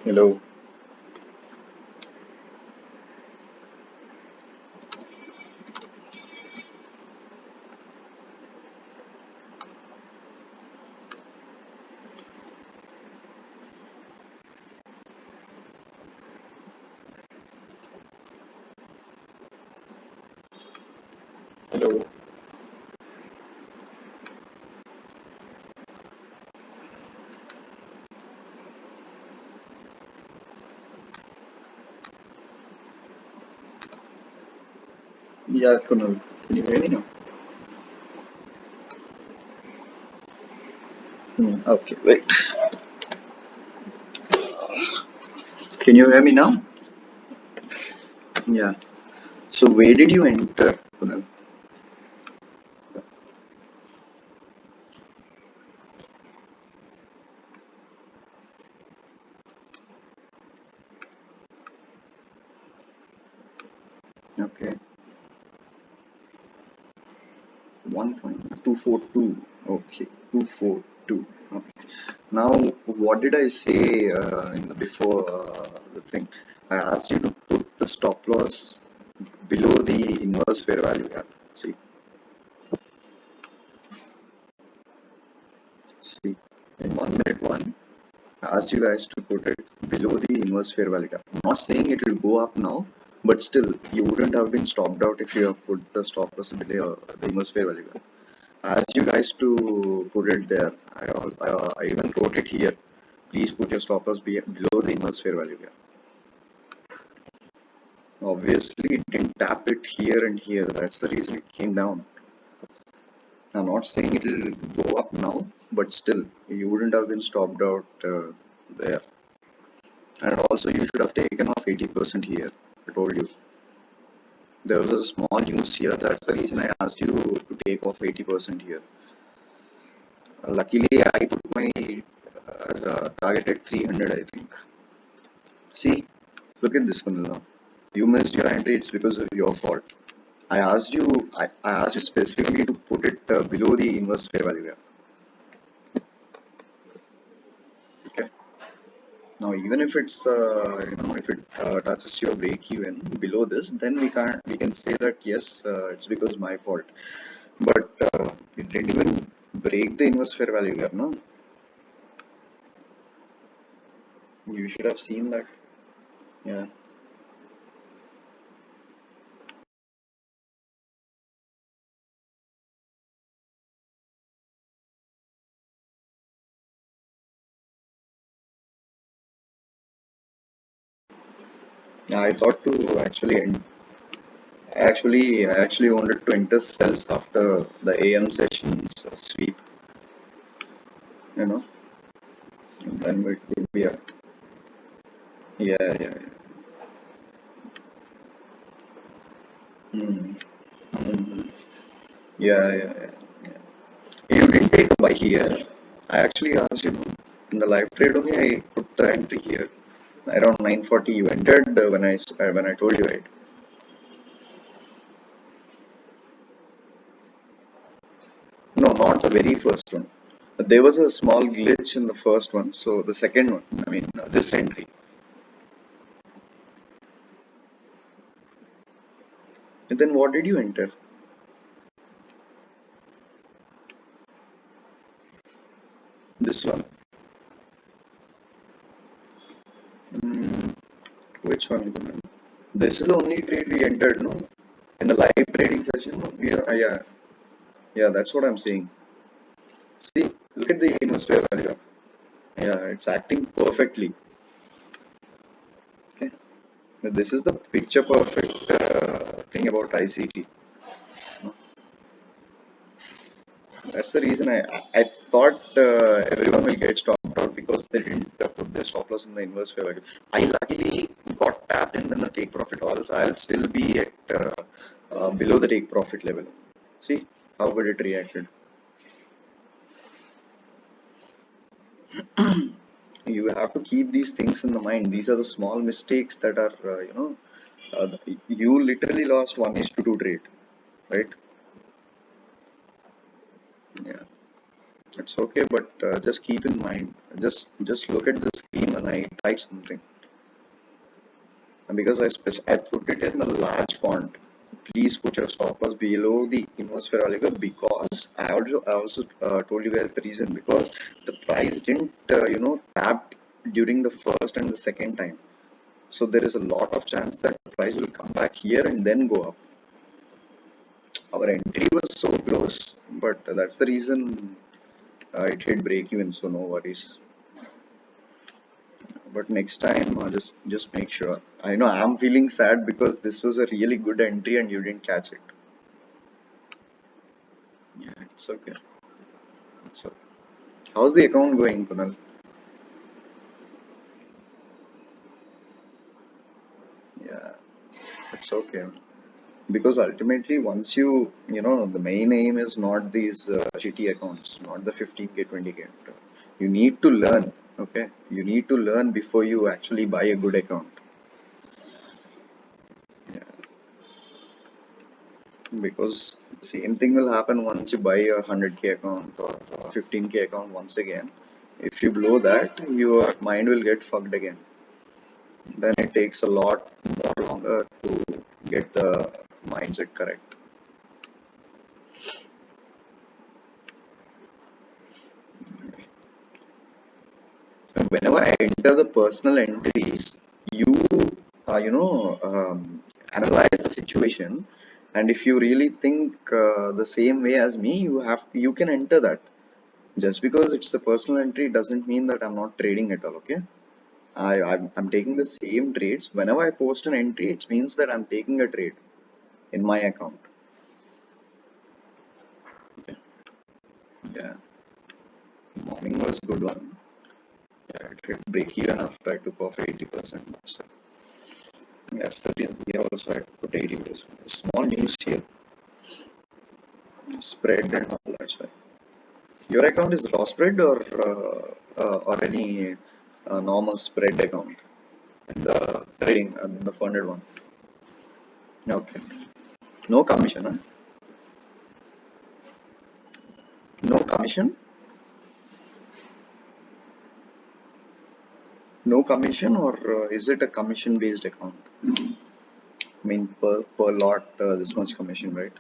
Hello. Hello. Yeah, Kunal. Can you hear me now? Okay, wait. Can you hear me now? Yeah. So where did you enter, Kunal? Okay. 1.242. Okay. 242. Okay. Now, what did I say before the thing? I asked you to put the stop loss below the inverse fair value gap. See, in 1 minute one, I asked you guys to put it below the inverse fair value gap. I'm not saying it will go up now, but still, you wouldn't have been stopped out if you have put the stop loss below the inverse fair value gap. I asked you guys to put it there. I even wrote it here. Please put your stop loss below the inverse fair value gap. Obviously, it didn't tap it here and here. That's the reason it came down. I'm not saying it will go up now, but still, you wouldn't have been stopped out there. And also, you should have taken off 80% here. I told you. There was a small news here. That's the reason I asked you to take off 80% here. Luckily, I put my target at 300, I think. See, look at this one now. You missed your entry. It's because of your fault. I asked you specifically to put it below the inverse fair value gap. Okay. Now, even if it's if it touches your break even below this, then we can say that yes, it's because my fault. But it didn't even break the inverse fair value gap. No, you should have seen that. Yeah. Yeah, I thought to I actually wanted to enter cells after the AM sessions sweep. You know, and then it would be a yeah, yeah, yeah. Mm, mm, yeah, yeah, yeah. You didn't take a buy here. I actually asked you in the live trade only. I put the entry here around 9:40. You entered when I told you, right? No, not the very first one. There was a small glitch in the first one, so the second one. I mean, this entry. And then what did you enter? This one. Mm, which one? This is the only trade we entered, no? In the live trading session. Yeah, yeah. That's what I'm saying. See, look at the investor value. Yeah, it's acting perfectly. Okay. This is the picture perfect thing about ICT. That's the reason I thought everyone will get stopped out because they didn't put their stop loss in the inverse fair value. I luckily got tapped in the take profit also. I'll still be at below the take profit level. See how good it reacted. You have to keep these things in the mind. These are the small mistakes that are you literally lost 1:2 trade, right? Yeah. It's okay, but just keep in mind just look at the screen when I type something. And because I put it in a large font, please put your stop loss below the inverse fair value because I also told you guys the reason because the price didn't tap during the first and the second time. So there is a lot of chance that the price will come back here and then go up. Our entry was so close, but that's the reason it hit break even. So no worries. But next time, just make sure. I know I'm feeling sad because this was a really good entry and you didn't catch it. Yeah, it's okay. It's okay. How's the account going, Kunal? Yeah, it's okay. Because ultimately, once the main aim is not these shitty accounts, not the 15K, 20K. You need to learn, okay? You need to learn before you actually buy a good account. Yeah, because same thing will happen once you buy a 100K account or 15K account once again. If you blow that, your mind will get fucked again. Then it takes a lot more longer to get the mindset correct. So whenever I enter the personal entries, you analyze the situation, and if you really think the same way as me, you can enter that. Just because it's a personal entry doesn't mean that I'm not trading at all. Okay, I'm taking the same trades. Whenever I post an entry, it means that I'm taking a trade in my account. Okay. Yeah, morning was good one. Yeah, it hit break even after I took off 80%. So that's the reason here also I put 80%. Small news here, spread and all that's why. Your account is raw spread or any normal spread account, the trading the funded one. Okay. No commission, huh? No commission? No commission or is it a commission based account? I mean per lot this much commission, right?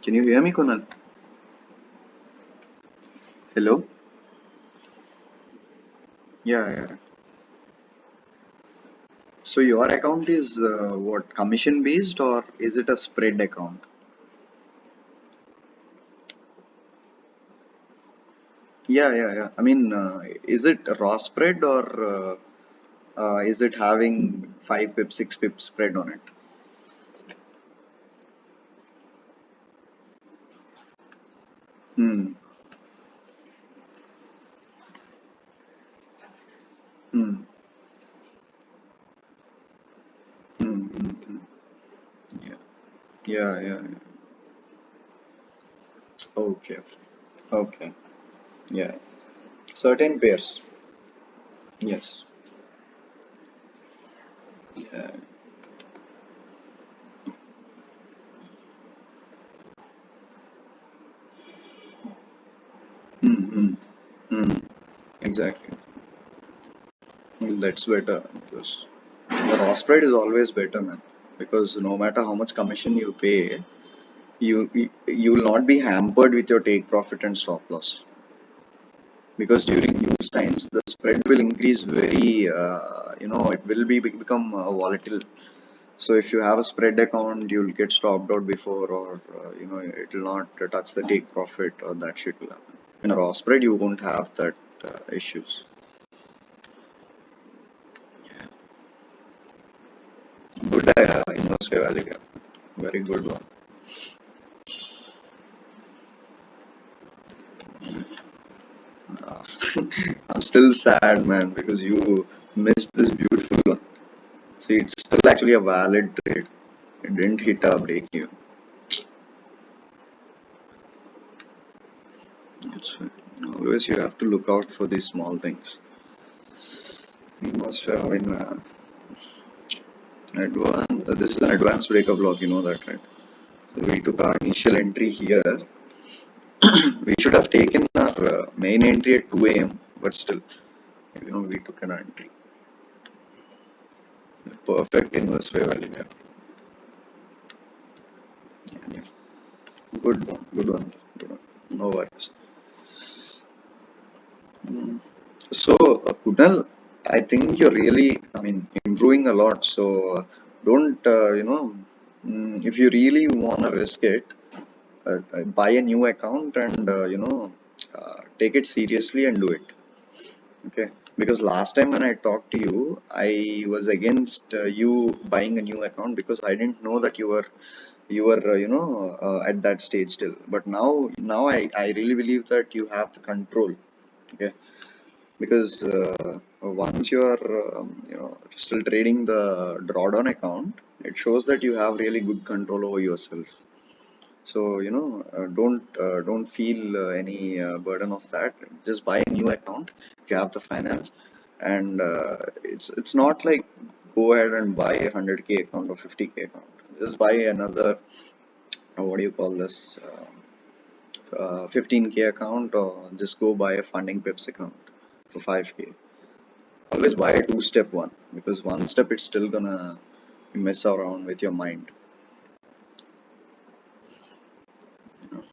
Can you hear me, Kunal? Hello? Yeah, yeah. So your account is what commission based or is it a spread account? Yeah, yeah, yeah. I mean, is it raw spread or is it having 5 pip, 6 pip spread on it? Hmm. Hmm. Hmm. Hmm. Hmm. Yeah. Yeah. Yeah. Yeah. Okay. Okay. Yeah. Certain pairs. Yes. Yeah. Hmm. Hmm. Hmm. Exactly. Well, that's better because the raw spread is always better, man. Because no matter how much commission you pay, you will not be hampered with your take profit and stop loss. Because during news times the spread will increase very it will become volatile. So if you have a spread account you'll get stopped out before or it will not touch the take profit or that shit will happen. In a raw spread you won't have that issues. Good invest value gap. Very good one. uh, I'm still sad, man, because you missed this beautiful one. See, it's still actually a valid trade. It didn't hit a break even. It's fine. Always you have to look out for these small things. You must have in this is an advanced breakup block, you know that, right? So we took our initial entry here, We should have taken our main entry at 2 a.m., but still, we took an entry. Perfect inverse wave value. Yeah. Yeah, yeah. Good one, good one, good one. No worries. Mm. So, Kunal, I think you're really, improving a lot. So, don't, if you really want to risk it, buy a new account and, take it seriously and do it. Okay. Because last time when I talked to you, I was against you buying a new account because I didn't know that you were at that stage still. But now I really believe that you have the control. Okay. Because once you are still trading the drawdown account, it shows that you have really good control over yourself. So don't feel any burden of that. Just buy a new account if you have the finance, and it's not like go ahead and buy a 100K account or 50K account. Just buy another, what do you call this, 15K account, or just go buy a funding pips account for 5K. Always buy a two-step one, because one step it's still gonna mess around with your mind. You know?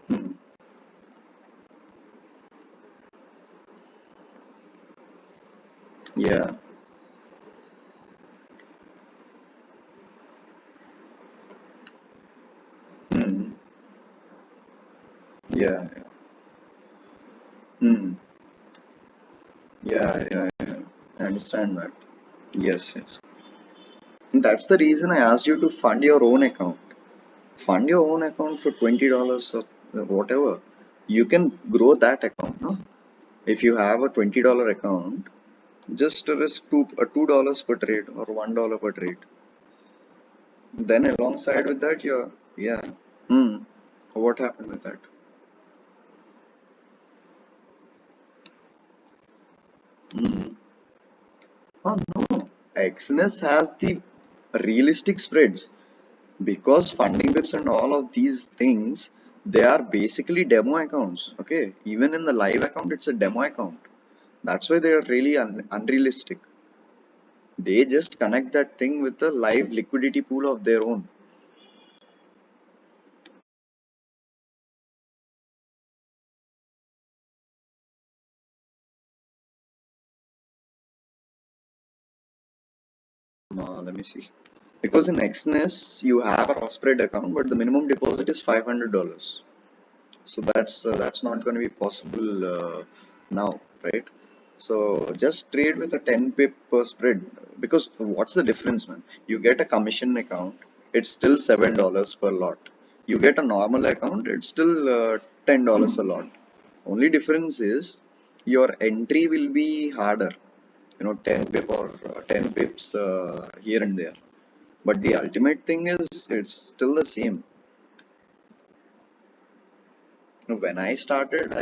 Hmm. Yeah. Hmm. Yeah. Yeah. Hmm. Yeah. Yeah. Yeah. I understand that. Yes. Yes. That's the reason I asked you to fund your own account. Fund your own account for $20 or whatever. You can grow that account, no? If you have a $20 account, just risk $2 per trade or $1 per trade. Then alongside with that, yeah. Hmm. What happened with that? Hmm. Oh no, Exness has the realistic spreads, because funding pips and all of these things, they are basically demo accounts. Okay, even in the live account, it's a demo account. That's why they are really unrealistic. They just connect that thing with the live liquidity pool of their own. Let me see. Because in Exness, you have a cross spread account, but the minimum deposit is $500. So that's not going to be possible now, right? So just trade with a 10 pip per spread, because what's the difference, man? You get a commission account, it's still $7 per lot. You get a normal account, it's still $10 a lot. Only difference is your entry will be harder, 10 pip or 10 pips here and there, but the ultimate thing is it's still the same. No, when I started,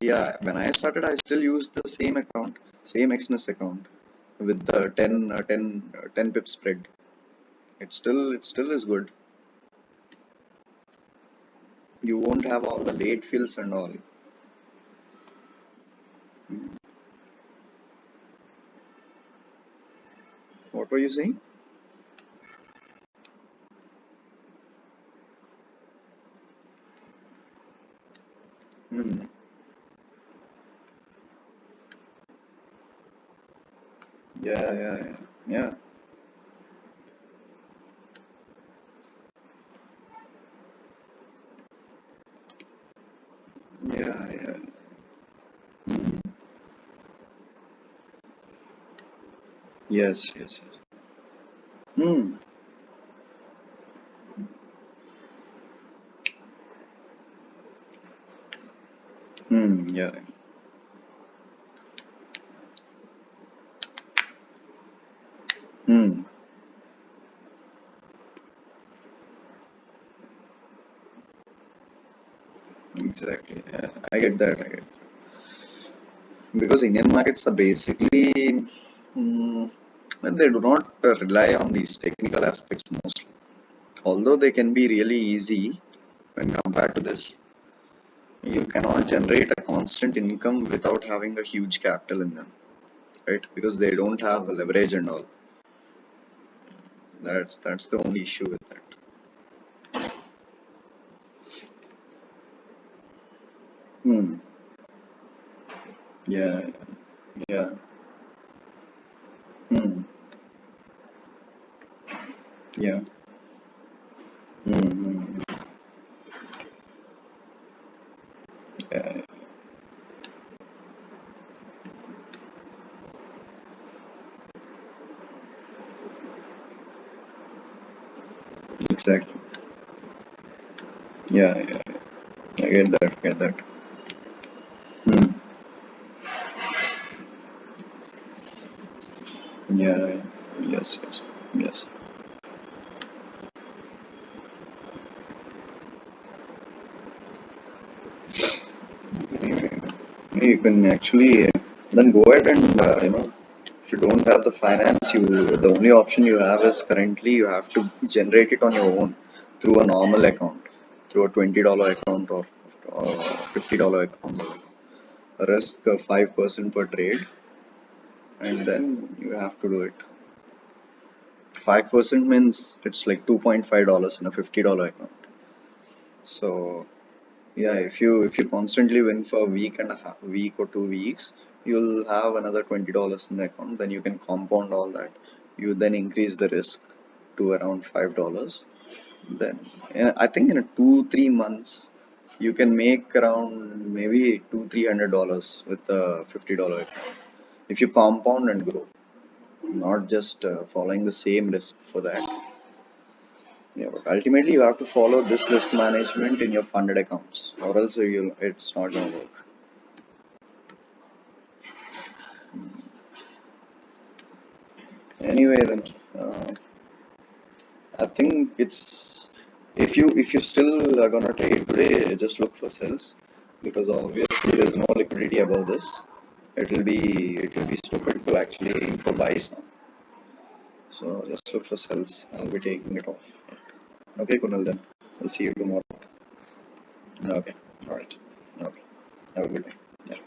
yeah, when I started, I still used the same account, same Exness account with the 10 pip spread. It still is good. You won't have all the late fills and all. What were you saying? Hmm. Yeah, yeah, yeah, yeah, yeah, yeah. Yes, yes, yes. Hmm. Hmm. Yeah. Hmm. Exactly. Yeah. I get that. I get because Indian markets are basically, mm, they do not rely on these technical aspects mostly. although they can be really easy when compared to this, you cannot generate a constant income without having a huge capital in them, right? Because they don't have leverage and all. That's the only issue with that. Hmm. Yeah. Yeah. Hmm. Yeah. Hmm. Hmm. Yeah. Exactly. Yeah. Yeah. I get that. Get that. Hmm. Yeah. Yes. Yes. Yes. You can actually then go ahead and if you don't have the finance, you the only option you have is currently you have to generate it on your own through a normal account, through a $20 account or $50 account. Risk 5% per trade, and then you have to do it. 5% means it's like $2.5 in a $50 account. So yeah, if you constantly win for a week and a half, week or 2 weeks, you'll have another $20 in the account. Then you can compound all that. You then increase the risk to around $5. Then I think in a 2-3 months, you can make around maybe $200-300 with a $50 account if you compound and grow, not just following the same risk for that. Yeah, but ultimately you have to follow this risk management in your funded accounts, or else it's not gonna work. Anyway, then I think it's if you still are gonna trade today, just look for sells because obviously there's no liquidity above this. It will be stupid to actually aim for buys now. So just look for sells. I'll be taking it off. Okay, Kunal. Then I'll see you tomorrow. Okay. All right. Okay. Have a good day. Yeah.